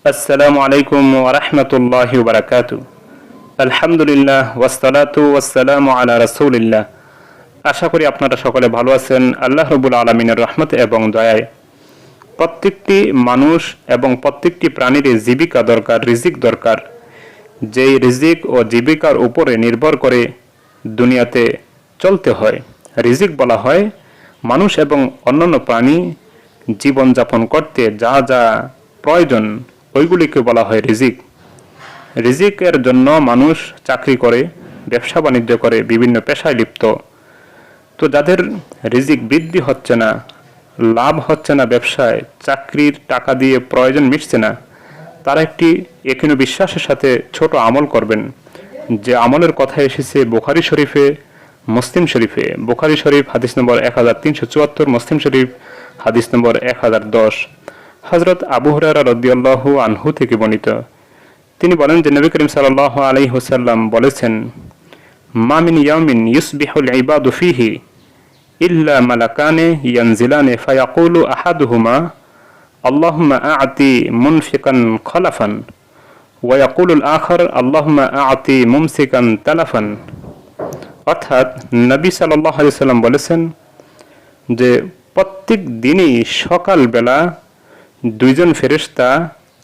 আসসালামু আলাইকুম ওয়া রাহমাতুল্লাহি ওয়া বারাকাতুহু। আলহামদুলিল্লাহ ওয়াসসালাতু ওয়াসসালামু আলা রাসূলিল্লাহ। আশা করি আপনারা সকলে ভালো আছেন আল্লাহ রাব্বুল আলামিনের রহমতে এবং দয়ায়। প্রত্যেকটি মানুষ এবং প্রত্যেকটি প্রাণীর জীবিকা দরকার, রিজিক দরকার। যেই রিজিক ও জীবিকার উপরে নির্ভর করে দুনিয়াতে চলতে হয়। রিজিক বলা হয় মানুষ এবং অন্যান্য প্রাণী জীবনযাপন করতে যা যা প্রয়োজন ওইগুলিকে বলা হয় রিজিক। রিজিকের জন্য মানুষ চাকরি করে, ব্যবসা বাণিজ্য করে, বিভিন্ন পেশায় লিপ্ত। তো যাদের রিজিক বৃদ্ধি হচ্ছে না, লাভ হচ্ছে না, ব্যবসায় চাকরির টাকা দিয়ে প্রয়োজন মিটছে না, তারা একটি একিনু বিশ্বাসের সাথে ছোট আমল করবেন, যে আমলের কথা এসেছে বুখারী শরীফে, মুসলিম শরীফে। বুখারী শরীফ হাদিস নম্বর 1374, মুসলিম শরীফ হাদিস নম্বর 1010। হযরত আবু হুরায়রা রাদিয়াল্লাহু আনহু থেকে বর্ণিত, তিনি বলেন যে নবী করিম সাল্লাল্লাহু আলাইহি ওয়াসাল্লাম বলেছেন, মা মিন ইয়াউমিন ইউসবিহুল ইবাদু ফীহি ইল্লা মালাকানে ইয়ানজিলানে ফায়াকুলু আহাদুহুমা আল্লাহুম্মা আ'তি মুনফিকান খলাফান ওয়া ইয়াকুলুল আখার আল্লাহুম্মা আ'তি মুমসিকান তালাফান। অর্থাৎ নবী সাল্লাল্লাহু আলাইহি ওয়াসাল্লাম বলেছেন যে প্রত্যেক দিনই সকালবেলা দুইজন ফেরেশতা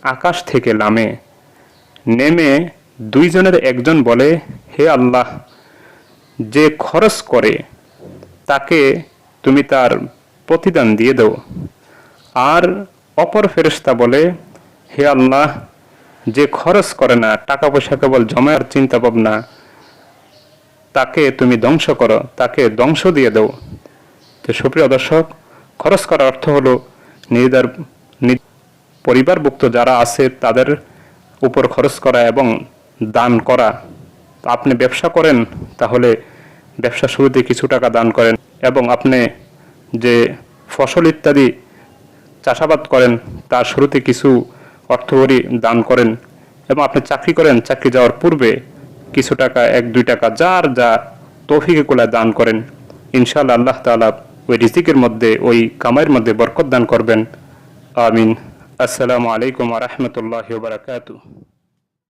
আকাশ থেকে নেমে দুইজনের একজন বলে, হে আল্লাহ, যে খরচ করে তাকে তুমি তার প্রতিদান দিয়ে দাও। আর অপর ফেরেশতা বলে, হে আল্লাহ, যে খরচ করে না, টাকা পয়সা কেবল জমার চিন্তা ভাবনা, তাকে তুমি ধ্বংস করো, তাকে ধ্বংস দিয়ে দাও। তো সুপ্রিয় দর্শক, খরচ করার অর্থ হলো নিজেদের পরিবারভুক্ত যারা আছে তাদের উপর খরচ করা এবং দান করা। আপনি ব্যবসা করেন, তাহলে ব্যবসা শুরুতে কিছু টাকা দান করেন, এবং আপনি যে ফসল ইত্যাদি চাষাবাদ করেন তার শুরুতে কিছু অর্থকরী দান করেন, এবং আপনি চাকরি করেন, চাকরি যাওয়ার পূর্বে কিছু টাকা, 1-2 টাকা যার যা তৌফিকে কুলায় দান করেন। ইনশাআল্লাহ আল্লাহ তাআলা ওই রিজিকের মধ্যে, ওই কামাইয়ের মধ্যে বরকত দান করবেন। আমিন। আসসালামু আলাইকুম ওয়া রাহমাতুল্লাহি ওয়া বারাকাতুহু।